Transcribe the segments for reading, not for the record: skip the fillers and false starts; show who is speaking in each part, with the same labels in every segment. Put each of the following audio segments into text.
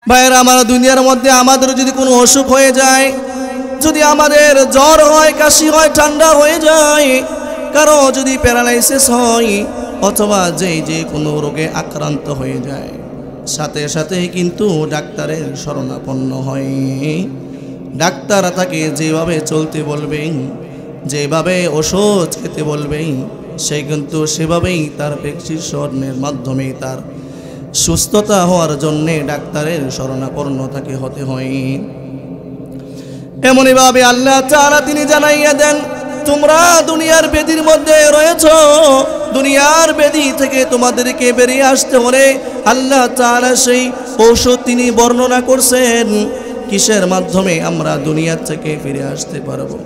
Speaker 1: ভাইরা আমার, দুনিয়ার মধ্যে আমাদের যদি কোনো অসুখ হয়ে যায়, যদি আমাদের জ্বর হয়, কাশি হয়, ঠান্ডা হয়ে যায়, কারো যদি প্যারালাইসিস হয়, অথবা যে কোনো রোগে আক্রান্ত হয়ে যায়, সাথে সাথে কিন্তু ডাক্তারের শরণাপন্ন হয়। ডাক্তার তাকে যেভাবে চলতে বলবেন, যেভাবে ওষুধ খেতে বলবেন, সে কিন্তু সেভাবেই তার প্রেসক্রিপশনের মাধ্যমে তার সুস্থতা হওয়ার জন্যে ডাক্তারের শরণাপন্ন তাকে হতে হয়। এমনইভাবে আল্লাহ তাআলা তিনি জানাইয়া দেন, তোমরা দুনিয়ার বেদির মধ্যে রয়েছো, দুনিয়ার বেদি থেকে তোমাদেরকে বেরিয়ে আসতে হলে আল্লাহ তাআলা সেই ঔষধ তিনি বর্ণনা করছেন, কিসের মাধ্যমে আমরা দুনিয়া থেকে ফিরে আসতে পারবো।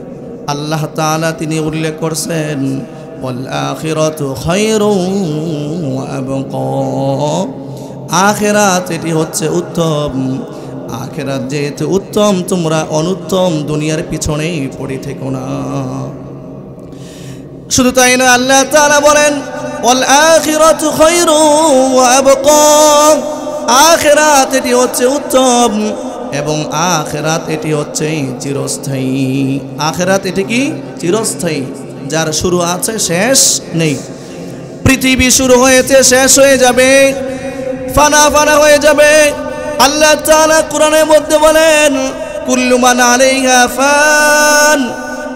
Speaker 1: আল্লাহ তাআলা তিনি উল্লেখ করছেন, ওয়াল আখিরাতু খায়রুন ওয়া আবকা, আখিরাত এটি হচ্ছে উত্তম। আখিরাত যেহেতু উত্তম, তোমরা অনুত্তম দুনিয়ার পিছনেই পড়ে থেকো না। শুধু তাই না, আল্লাহ তাআলা বলেন, ওয়াল আখিরাতু খায়রুন ওয়া আবকা, আখিরাত এটি হচ্ছে উত্তম এবং আখিরাত এটি হচ্ছে চিরস্থায়ী। আখিরাত এটি কি? চিরস্থায়ী, যার শুরু আছে শেষ নেই। পৃথিবী শুরু হয়েছে, শেষ হয়ে যাবে, ফানা ফানা হয়ে যাবে। আল্লাহ তাআলা কোরআনের মধ্যে বলেন, কুল্লু মান আলাইহা ফান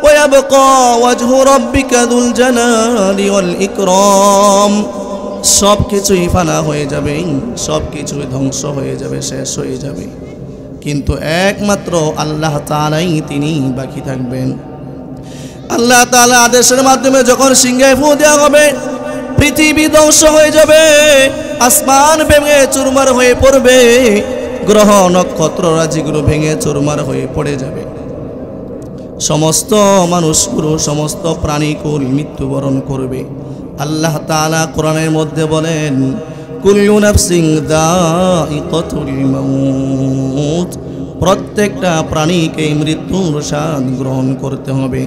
Speaker 1: ওয়া ইয়াবকা ওয়াজহু রাব্বিকা যুল জালালি ওয়াল ইকরাম, সব কিছুই ফানা হয়ে যাবে, সব কিছুই ধ্বংস হয়ে যাবে, শেষ হয়ে যাবে, কিন্তু একমাত্র আল্লাহ তাআলাই তিনি বাকি থাকবেন। আল্লাহ তাআলা আদেশের মাধ্যমে যখন সিংহায় ফু দেওয়া হবে, পৃথিবী ধ্বংস হয়ে যাবে, আসমান ভেঙে চুরমার হয়ে পড়বে, গ্রহ নক্ষত্র রাজিগুলো ভেঙে চুরমার হয়ে পড়ে যাবে, সমস্ত মানুষগুলো, সমস্ত প্রাণীকুল মৃত্যুবরণ করবে। আল্লাহ তাআলা কোরআনের মধ্যে বলেন, কুল্লু নাফসিন যায়িকাতুল মাউত, প্রত্যেকটা প্রাণীকে মৃত্যুর স্বাদ গ্রহণ করতে হবে।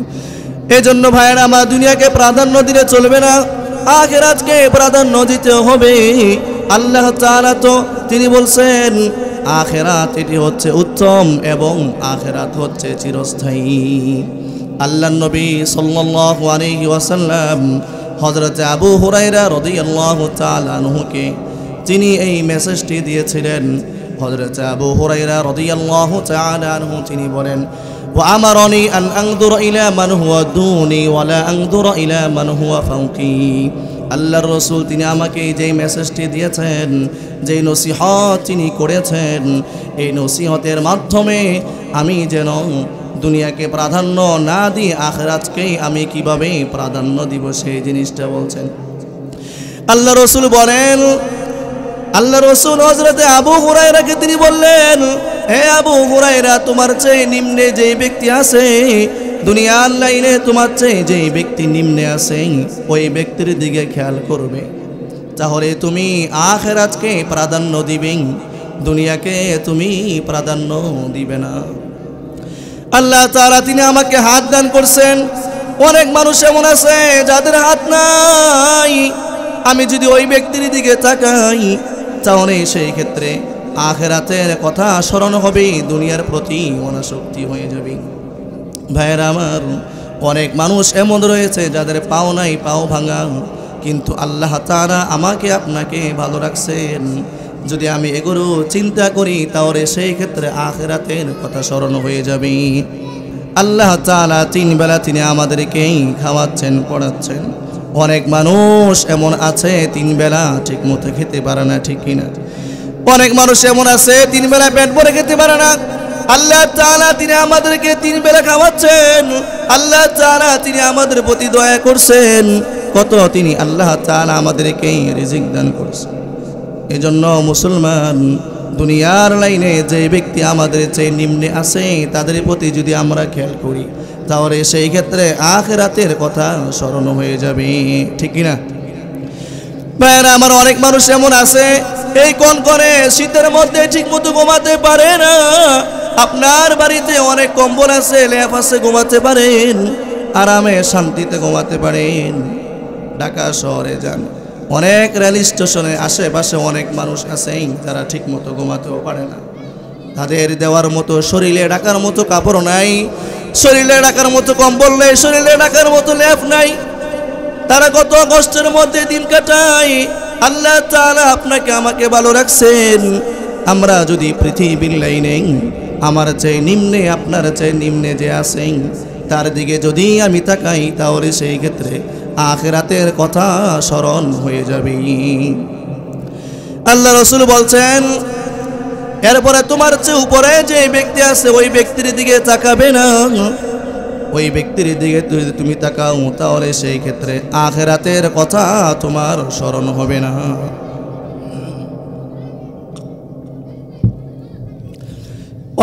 Speaker 1: এজন্য ভাইয়েরা আমার, দুনিয়াকে প্রাধান্য দিলে চলবে না, আখিরাতকে প্রাধান্য দিতে হবে। আল্লাহ তাআলা তো তিনি বলছেন, আখিরাত এটি হচ্ছে উত্তম এবং আখিরাত হচ্ছে চিরস্থায়ী। আল্লাহর নবী সাল্লাল্লাহু আলাইহি ওয়াসাল্লাম হযরত আবু হুরায়রা রাদিয়াল্লাহু তাআলা আনহুকে তিনি এই মেসেজটি দিয়েছিলেন। হযরত আবু হুরায়রা রাদিয়াল্লাহু তাআলা আনহু তিনি বলেন, ওয়া আমারানি আন আনযুরা ইলা মান হুয়া দুনি ওয়া লা আনযুরা ইলা মান হুয়া ফাওকি। আল্লাহর রাসূল তিনি আমাকে যে মেসেজটি দিয়েছেন, যে নসিহত তিনি করেছেন, এই নসিহতের মাধ্যমে আমি যেন দুনিয়াকে প্রাধান্য না দিয়ে আখিরাতকেই আমি কিভাবে প্রাধান্য দিব সেই জিনিসটা বলছেন। আল্লাহ রাসূল বলেন, আল্লাহ রাসূল হযরতে আবু হুরায়রাকে তিনি বললেন, হে আবু হুরায়রা, তোমার চেয়ে নিম্নে যে ব্যক্তি আছে দুনিয়ার লাইনে, তোমার চেয়ে যে ব্যক্তি নিম্নে আছে ওই ব্যক্তির দিকে খেয়াল করবে, তাহলে তুমি আখিরাতকে প্রাধান্য দিবে, দুনিয়াকে তুমি প্রাধান্য দিবে না। আল্লাহ তাআলা তিনি আমাকে হাত দান করছেন। অনেক মানুষ এমন আছে যাদের হাত নাই, আমি যদি ওই ব্যক্তির দিকে তাকাই তাহলে সেই ক্ষেত্রে আখিরাতের কথা স্মরণ হবে, দুনিয়ার প্রতি অনাসক্তি হয়ে যাবে। ভাইয়েরা আমার, অনেক মানুষ এমন রয়েছে যাদের পাও নাই, পাও ভাঙা, কিন্তু আল্লাহ তাআলা আমাকে আপনাকে ভালো রাখছেন। যদি আমি এগুলো চিন্তা করি তাহলে সেই ক্ষেত্রে আখিরাতের কথা স্মরণ হয়ে যাবে। আল্লাহ তাআলা তিন বেলা তিনি আমাদেরকেই খাওয়াচ্ছেন, পড়াচ্ছেন। অনেক মানুষ এমন আছে তিন বেলা ঠিক মতো খেতে পারে না, ঠিক কিনা? অনেক মানুষ এমন আছে তিন বেলা পেট ভরে খেতে পারে না। আল্লাহ তাআলা তিনি আমাদেরকে তিন বেলা খাওয়াচ্ছেন। আল্লাহ তাআলা তিনি আমাদের প্রতি দয়া করছেন, কত তিনি আল্লাহ তাআলা আমাদেরকে রিজিক দান করছেন। এজন্য মুসলমান, দুনিয়ার লাইনে যে ব্যক্তি আমাদের চেয়ে নিম্নে আছে তাদের প্রতি যদি আমরা খেয়াল করি তাহলে সেই ক্ষেত্রে আখিরাতের কথা স্মরণ হয়ে যাবে, ঠিক কিনা? ভাইরা আমার, অনেক মানুষ এমন আছে এই কোন করে শীতের মধ্যে ঠিক মতো ঘুমাতে পারে না। আপনার বাড়িতে অনেক কম্বল আছে, লেপ আছে, ঘুমাতে পারেন, আরামে শান্তিতে ঘুমাতে পারেন। ঢাকা শহরে যান, অনেক রেল স্টেশনের আশেপাশে অনেক মানুষ আছে যারা ঠিক মতো ঘুমাতেও পারে না। তাদের দেওয়ার মতো শরীরে ঢাকার মতো কাপড় নাই, শরীরে ঢাকার মতো কম্বল নেই, শরীরে ঢাকার মতো লেপ নাই। তারা কত কষ্টের মধ্যে দিন কাটায়। আল্লাহ তাআলা আপনাকে আমাকে ভালো রাখছেন। আমরা যদি পৃথিবীর লাইনে আমার চেয়ে নিম্নে, আপনার চেয়ে নিম্নে যে আছেন তার দিকে যদি আমি তাকাই, তাহলে সেই ক্ষেত্রে আখিরাতের কথা স্মরণ হয়ে যাবে। আল্লাহ রাসূল বলছেন, এরপরে তোমার চেয়ে উপরে যে ব্যক্তি আছে ওই ব্যক্তির দিকে তাকাবে না। ওই ব্যক্তির দিকে যদি তুমি তাকাও, তাহলে সেই ক্ষেত্রে আখিরাতের কথা তোমার স্মরণ হবে না।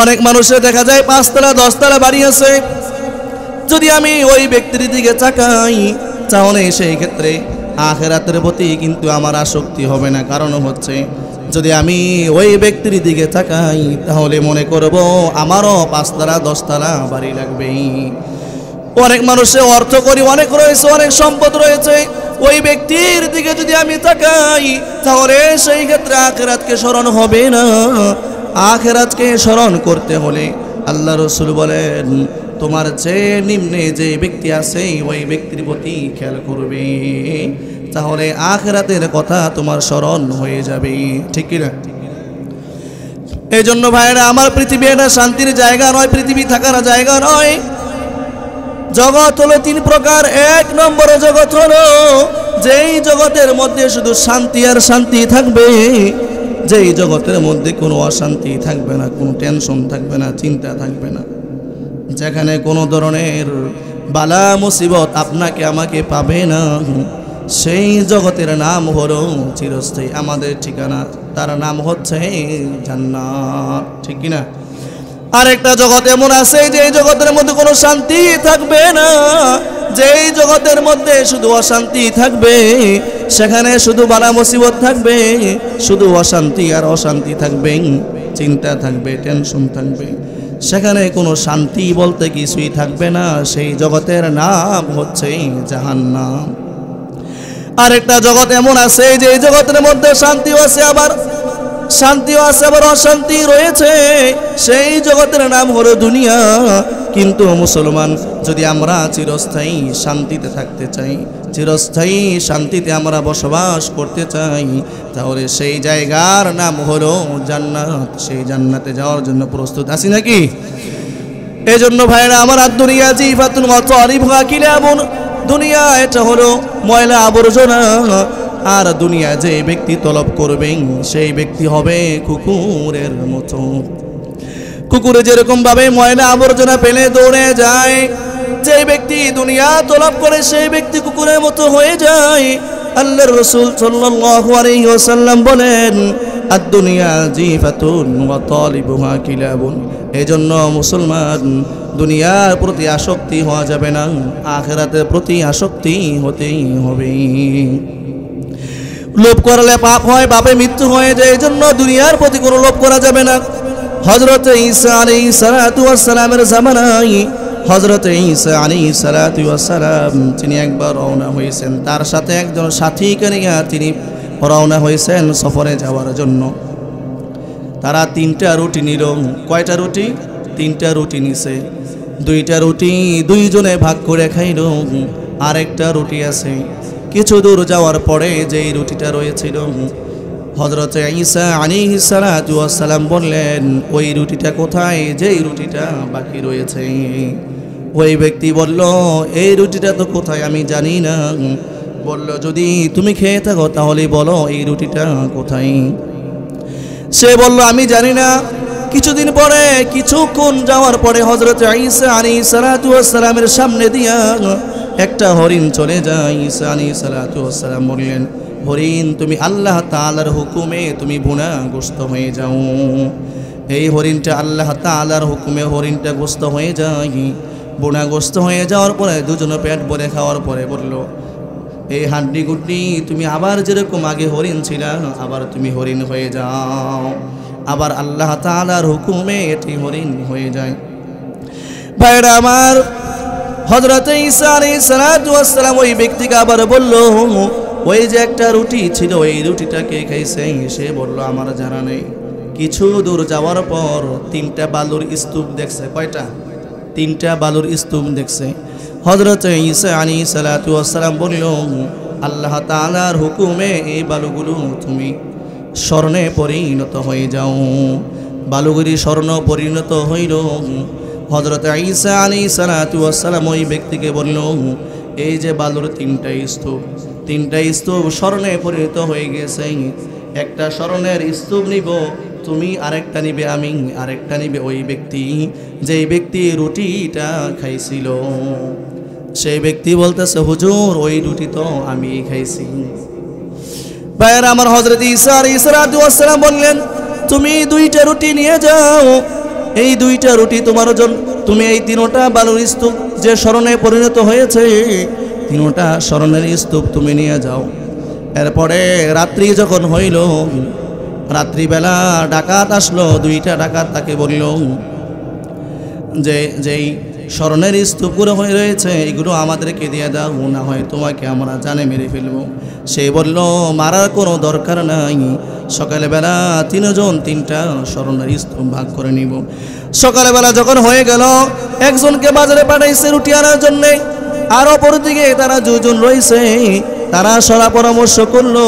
Speaker 1: অনেক মানুষের দেখা যায় 5 তলা 10 তলা বাড়ি আছে, যদি আমি ওই ব্যক্তির দিকে তাকাই তাহলে সেই ক্ষেত্রে আখিরাতের প্রতি কিন্তু আমার আসক্তি হবে না। কারণ হচ্ছে যদি আমি ওই ব্যক্তির দিকে তাকাই তাহলে মনে করব আমারও 5 তলা 10 তলা বাড়ি লাগবে। অনেক মানুষের অর্থ করি অনেক রয়েছে, অনেক সম্পদ রয়েছে, ওই ব্যক্তির দিকে যদি আমি তাকাই তাহলে সেই ক্ষেত্রে আখিরাতকে স্মরণ হবে না। আখিরাতকে স্মরণ করতে হলে আল্লাহ রাসূল বলেন, তোমার চেয়ে নিম্নে যে ব্যক্তি আছে ওই ব্যক্তির প্রতি খেয়াল করবে, তাহলে আখিরাতের কথা তোমার স্মরণ হয়ে যাবে। ঠিক কি না? এই জন্য ভাইরা আমার, পৃথিবী একটা শান্তির জায়গা নয়, পৃথিবী থাকার জায়গা নয়। জগৎ হলো 3 প্রকার। 1 নম্বর জগৎ হলো যেই জগতের মধ্যে শুধু শান্তি আর শান্তি থাকবে, যেই জগতের মধ্যে কোনো অশান্তি থাকবে না, কোনো টেনশন থাকবে না, চিন্তা থাকবে না, যেখানে কোনো ধরনের বালা মুসিবত আপনাকে আমাকে পাবে না, সেই জগতের নাম হলো চিরস্থায়ী। আমাদের ঠিকানা তার নাম হচ্ছে জান্নাত। ঠিক কিনা? আরেকটা জগৎ এমন আছে যে জগতের মধ্যে কোনো শান্তি থাকবে না, যেই জগতের মধ্যে শুধু অশান্তি থাকবে, সেখানে শুধু বালা মুসিবত থাকবে, শুধু অশান্তি আর অশান্তি থাকবে, চিন্তা থাকবে, টেনশন থাকবে, সেখানে কোনো শান্তি বলতে কিছুই থাকবে না। সেই জগতের নাম হচ্ছে জাহান্নাম। আরেকটা জগৎ এমন আছে যে জগতের মধ্যে শান্তিও আছে আবার অশান্তি রয়েছে, সেই জগতের নাম হলো দুনিয়া। কিন্তু মুসলমান, যদি আমরা চিরস্থায়ী শান্তিতে থাকতে চাই, চিরস্থায়ী শান্তিতে আমরা বসবাস করতে চাই, তাহলে সেই জায়গার নাম হলো জান্নাত। সেই জান্নাতে যাওয়ার জন্য প্রস্তুত আছি নাকি? এই জন্য ভাইরা আমার, দুনিয়া জিফাতুন ওয়া তারিফুহা কিলাবুন, দুনিয়া এটা হলো ময়লা আবর্জনা। আর দুনিয়া যে ব্যক্তি তলব করবেন সেই ব্যক্তি হবে কুকুরের মতো। কুকুরে যেরকম ভাবে ময়লা আবর্জনা পেলে দৌড়ে যায়, যে ব্যক্তি দুনিয়া তলব করে সেই ব্যক্তি কুকুরের মতো হয়ে যায়। আল্লাহর রাসূল সাল্লাল্লাহু আলাইহি ওয়াসাল্লাম বলেন, আদ-দুনিয়া জিফাতুন ওয়া তালিবুহা কিলাবুন। এজন্য মুসলমান, দুনিয়ার প্রতি আসক্তি হওয়া যাবে না, আখিরাতের প্রতি আসক্তি হতেই হবে। লোভ করলে পাপ হয়, পাপে মৃত্যু হয়ে যায়। এই জন্য দুনিয়ার প্রতি কোনো লোভ করা যাবে না। হযরত ঈসা আলাইহিস সালাতু ওয়াস সালামের জামানায় হযরত ঈসা আলাইহিস সালাতু ওয়াস সালাম তিনি একবার রওনা হয়েছেন, তার সাথে একজন সাথীকে নিয়ে তিনি রওনা হয়েছেন সফরে যাওয়ার জন্য। তারা 3টা রুটি নিল। কয়টা রুটি? 3টা রুটি নিছে। 2টা রুটি 2 জনে ভাগ করে খাইল। আরেকটা রুটি আছে। কিছু দূর যাওয়ার পরে যেই রুটিটা রয়েছিল, হযরত ঈসা আলাইহিস সালাতু ওয়াস সালাম বললেন, ওই রুটিটা কোথায়? যেই রুটিটা বাকি রয়েছে। ওই ব্যক্তি বলল, এই রুটিটা তো কোথায় আমি জানি না। বলল, যদি তুমি খেয়ে থাকো তাহলে বলো এই রুটিটা কোথায়। সে বলল, আমি জানি না। কিছুদিন পরে, কিছুক্ষণ যাওয়ার পরে হযরত ঈসা আলাইহিস সালাতু ওয়াস সালামের সামনে দিয়া একটা হরিণ চলে যায়। ঈসা আলাইহিস সালাতু ওয়াস সালাম বললেন, হরিণ, তুমি আল্লাহ তাআলার হুকুমে তুমি বুনাগ্রস্ত হয়ে যাও। এই হরিণটা আল্লাহ তাআলার হুকুমে হরিণটা গ্রস্ত হয়ে যায়। বুনাগ্রস্ত হয়ে যাওয়ার পরে দুজনে পেট ভরে খাওয়ার পরে বলল, এই হাড্ডি গুড্ডি তুমি আবার যেরকম আগে হরিণ ছিলা, আবার তুমি হরিণ হয়ে যাও। আবার আল্লাহ তাআলার হুকুমে এটি হরিণ হয়ে যায়। ভাইরা আমার, হযরত ঈসা আলাইহিস সালাতু ওয়াস সালাম ওই ব্যক্তিকে আবার বলল, ওই যে একটা রুটি ছিল, এই রুটিটা কে খাইছে? সে বলল, আমার জানা নেই। কিছু দূর যাওয়ার পর 3টা বালুর স্তূপ দেখছে। কয়টা? 3টা বালুর স্তূপ দেখছে। হযরত ঈসা আলাইহিস সালাতু ওয়াস সালাম বলল, আল্লাহ তাআলার হুকুমে এই বালুগুলো তুমি স্বর্ণে পরিণত হয়ে যাও। বালুগুলি স্বর্ণ পরিণত হইল। হযরত ঈসা আলাইহিস সালাতু ওয়াস সালাম ওই ব্যক্তিকে বলল, এই যে বালুর 3টা স্তূপ স্বর্ণে পরিণত হয়ে গেছে। একটা স্বর্ণের স্তূপ নিব তুমি, আরেকটা নিবে আমি, আরেকটা নিবে ওই ব্যক্তি যেই ব্যক্তি রুটিটা খাইছিল। সেই ব্যক্তি বলতেছে, হুজুর ওই রুটি তো আমি খাইছি। ভাইয়েরা আমার, হযরত ঈসা আলাইহিস সালাম বললেন, তুমি 2টা রুটি নিয়ে যাও, এই 2টা রুটি তোমার জন্য। তুমি এই 3টা বালুর স্তূপ যে স্মরণে পরিণত হয়েছে, 3টা স্মরণের স্তূপ তুমি নিয়ে যাও। এরপরে রাত্রি যখন হইল, রাত্রিবেলা ডাকাত আসলো। 2টা ডাকাত তাকে বলল যে যেই স্মরণের স্তূপগুলো হয়ে রয়েছে এগুলো আমাদেরকে দিয়ে দাও, না হয় তোমাকে আমরা জানে মেরে ফেলবো। সে বলল, মারার কোনো দরকার নাই, সকালবেলা 3 জন 3টা স্মরণের স্তূপ ভাগ করে নিব। সকালবেলা যখন হয়ে গেল, একজনকে বাজারে পাঠাইছে রুটি আনার জন্যে, আর অপরদিকে তারা 2 জন রয়েছে। তারা সরা পরামর্শ করলো,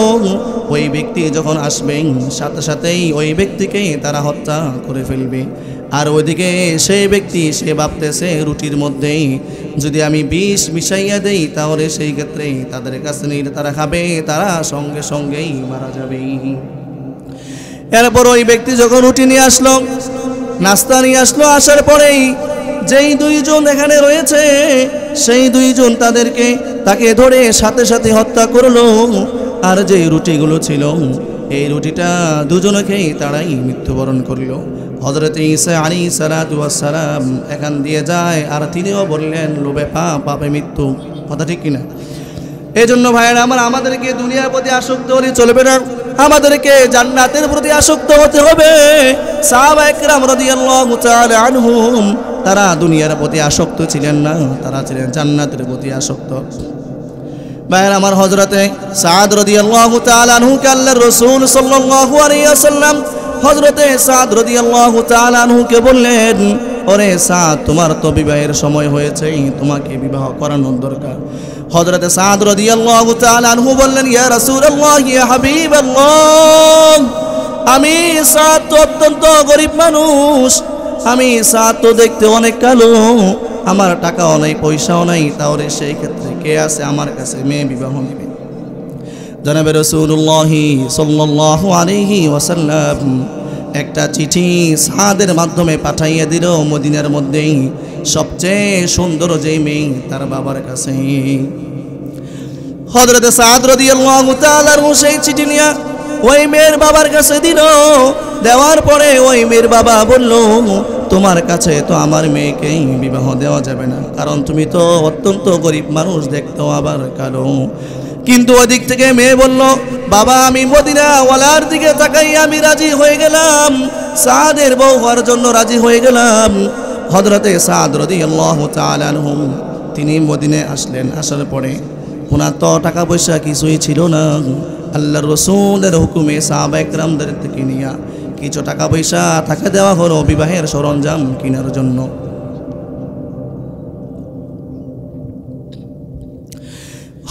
Speaker 1: ওই ব্যক্তি যখন আসবেন সাথে সাথেই ওই ব্যক্তিকে তারা হত্যা করে ফেলবে। আর ওইদিকে সেই ব্যক্তি সে ভাবতেছে রুটির মধ্যে যদি আমি বিষ মিশাইয়া দেই তাহলে সেই ক্ষেত্রে তাদের কাছে নিয়ে তারা খাবে, তারা সঙ্গে সঙ্গেই মারা যাবে। এরপর ওই ব্যক্তি যখন রুটি নিয়ে আসলো, নাস্তা নিয়ে আসলো, আসার পরেই যেই 2 জন এখানে রয়েছে সেই 2 জন তাকে ধরে সাথে সাথে হত্যা করলো। আর যেই রুটিগুলো ছিল এই রুটিটা 2 জনকেই তারাই মৃত্যুবরণ করলো। হযরত ঈসা আলাইহিস সালাতু ওয়াস সালাম এখান দিয়ে যায়, আর তিনিও বললেন, লোভে পাপে মৃত্যু। কথা ঠিক কিনা? এই জন্য ভাইয়েরা আমার, আমাদেরকে দুনিয়ার প্রতি আসক্ত হলে চলবে না, আমাদেরকে জান্নাতের প্রতি আসক্ত হতে হবে। সাহাবায়ে কেরাম রাদিয়াল্লাহু তাআলা আনহুম তারা দুনিয়ার প্রতি আসক্ত ছিলেন না, তারা ছিলেন জান্নাতের প্রতি আসক্ত। ভাইয়েরা আমার, হযরতে সাদ রাদিয়াল্লাহু তাআলা আনহুকে আল্লাহর রাসূল সাল্লাল্লাহু আলাইহি ওয়াসাল্লাম হযরতে সাদ রাদিয়াল্লাহু তাআলা আনহুকে বললেন, ওরে সাদ, তোমার তো বিবাহের সময় হয়েছে, তোমাকে বিবাহ করানোর দরকার। হযরতে সাদ রাদিয়াল্লাহু তাআলা আনহু বললেন, ইয়া রাসূলুল্লাহ, ইয়া হাবিবাল্লাহ, আমি সাদ তো অত্যন্ত গরীব মানুষ, আমি সাদ তো দেখতে অনেক কালো, আমার টাকাও নাই, পয়সাও নাই, তাহলে সেই ক্ষেত্রে কে আছে আমার কাছে মেয়ে বিবাহ নেবে? জনাবে রাসূলুল্লাহ সাল্লাল্লাহু আলাইহি ওয়াসাল্লাম একটা চিঠি সাদের মাধ্যমে পাঠাইয়া দিল মদিনার মধ্যেই সবচেয়ে সুন্দর যে মেয়ে তার বাবার কাছে। হযরত সাদ রাদিয়াল্লাহু তাআলা সেই চিঠি নিয়ে ওই মেয়ের বাবার কাছে দিল। দেওয়ার পরে ওই মেয়ের বাবা বলল, তোমার কাছে তো আমার মেয়েকে বিবাহ দেওয়া যাবে না, কারণ তুমি তো অত্যন্ত গরীব মানুষ, দেখতেও আবার কালো। কিন্তু ওই দিক থেকে মেয়ে বলল, বাবা আমি মদিনা ওয়ালার দিকে তাকাই আমি রাজি হয়ে গেলাম, সাদের বউ হওয়ার জন্য রাজি হয়ে গেলাম। হযরতে সাদ রাদিয়াল্লাহু তাআলা আনহু তিনি মদিনায় আসলেন। আসার পরে ওনার তো টাকা পয়সা কিছুই ছিল না। আল্লাহর রাসূলের হুকুমে সাহাবায়ে কেরামদের থেকে নিয়ে কিছু টাকা পয়সা তাকে দেওয়া হলো বিবাহের সরঞ্জাম কেনার জন্য।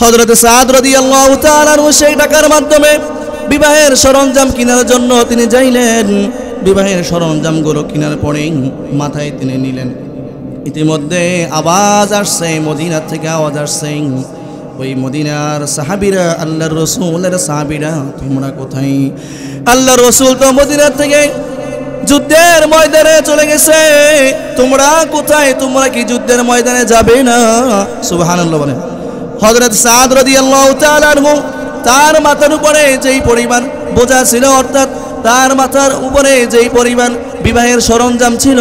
Speaker 1: হযরত সাদ রাদিয়াল্লাহু তাআলা সেই টাকার মাধ্যমে বিবাহের সরঞ্জাম কেনার জন্য তিনি যাইলেন। বিবাহের সরঞ্জামগুলো কেনার পরে মাথায় তিনি নিলেন। ইতিমধ্যে আওয়াজ আসছে, মদিনা থেকে আওয়াজ আসছে, ওই মদিনার সাহাবীরা, আল্লাহর রাসূলের সাহাবীরা, তোমরা কোথায়? আল্লাহর রাসূল তো মদিনা থেকে যুদ্ধের ময়দানে চলে গেছে, তোমরা কোথায়? তোমরা কি যুদ্ধের ময়দানে যাবে না? সুবহানাল্লাহ বলেন। হযরত সাদ রাদিয়াল্লাহু তাআলা আনহু তার মাথার উপরে যেই পরিমাণ বোঝা ছিল, অর্থাৎ তার মাথার উপরে যেই পরিমাণ বিবাহের সরঞ্জাম ছিল,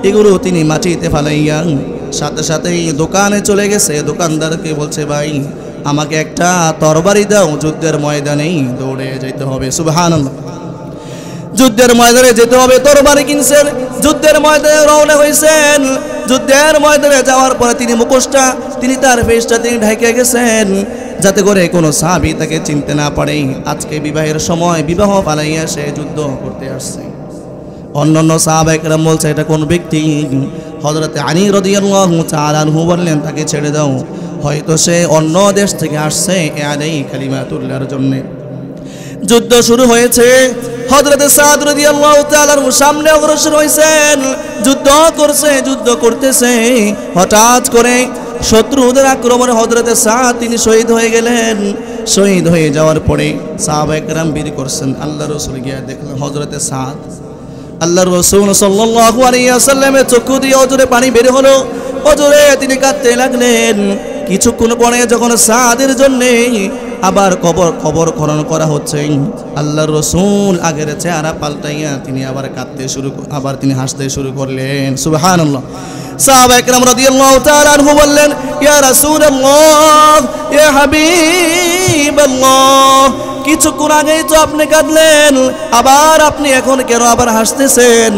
Speaker 1: এগুলো তিনি মাটিতে ফালাইয়া সাথে সাথেই দোকানে চলে গেছে। দোকানদারকে বলছে, ভাই আমাকে একটা তরবারি দাও, যুদ্ধের ময়দানেই দৌড়ে যেতে হবে। সুবহানাল্লাহ। যুদ্ধের ময়দানে যেতে হবে, তরবারি কিনছেন, যুদ্ধের ময়দানে রওনা হয়েছেন। যুদ্ধের ময়দানে যাওয়ার পরে তিনি মুখোশটা, তিনি তার ফেসটা তিনি ঢেকে গেছেন, যাতে করে কোনো সাহাবী তাকে চিনতে না পারে। আজকে বিবাহের সময় বিবাহ পালাইয়া সে যুদ্ধ করতে আসছে। অন্যান্য সাহাবায়ে কেরাম বলছে এটা কোন ব্যক্তি? হযরত আলী রাদিয়াল্লাহু তাআলা আনহু বললেন তাকে ছেড়ে দাও, হয়তো সে অন্য দেশ থেকে আসছে এই কালিমাতুল্লাহর জন্য। যুদ্ধ শুরু হয়েছে, হযরত সাদ রাদিয়াল্লাহু তাআলার সামনে অগ্রসর হয়েছেন, যুদ্ধ করছে, যুদ্ধ করতেছে। হঠাৎ করে শত্রুদের আক্রমণে হযরত সাদ তিনি শহীদ হয়ে গেলেন। শহীদ হয়ে যাওয়ার পরে সাহাবায়ে কেরাম বের করছেন, আল্লাহর রাসূল গিয়ে দেখলেন হযরত সাদ, আল্লাহর রাসূল সাল্লাল্লাহু আলাইহি ওয়াসাল্লামের চক্ষু দিয়ে অজরে পানি বের হলো। অজরে তিনি কাঁদতে লাগলেন। কিছুক্ষণ পরে যখন সাদের জন্য আবার কবর খনন করা হচ্ছে, আল্লাহর রাসূল আগের চেহারা পাল্টাইয়া তিনি আবার আবার তিনি হাসতে শুরু করলেন। সুবহানাল্লাহ। সাহাবায়ে কেরাম রাদিয়াল্লাহু তাআলা আনহু বললেন, ইয়া রাসূলুল্লাহ, ইয়া হাবিবাল্লাহ, কিছুক্ষণ আগেই তো আপনি কাঁদলেন, আবার আপনি এখন কেন আবার হাসতেছেন?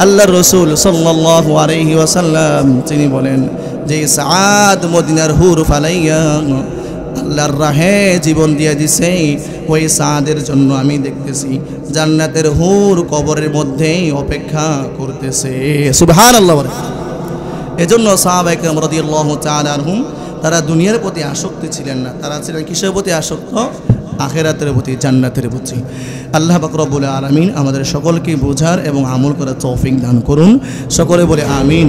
Speaker 1: আল্লাহর রাসূল সাল্লাল্লাহু আলাইহি ওয়াসাল্লাম তিনি বলেন যে সাদ মদিনার হুর ফালাইয়া আল্লাহর রাহে জীবন দিয়ে দিছে, ওই সাদের জন্য আমি দেখতেছি জান্নাতের হুর কবরের মধ্যেই অপেক্ষা করতেছে। সুবহানাল্লাহ। এজন্য সাহাবায়ে কেরাম রাদিয়াল্লাহু তাআলা আনহুম তারা দুনিয়ার প্রতি আসক্তি ছিলেন না, তারা ছিলেন কিসের প্রতি আসক্ত? আখিরাতের প্রতি, জান্নাতের প্রতি। আল্লাহ পাক রব্বুল আলামিন আমাদের সকলকে বোঝার এবং আমল করার তৌফিক দান করুন। সকলে বলে আমিন।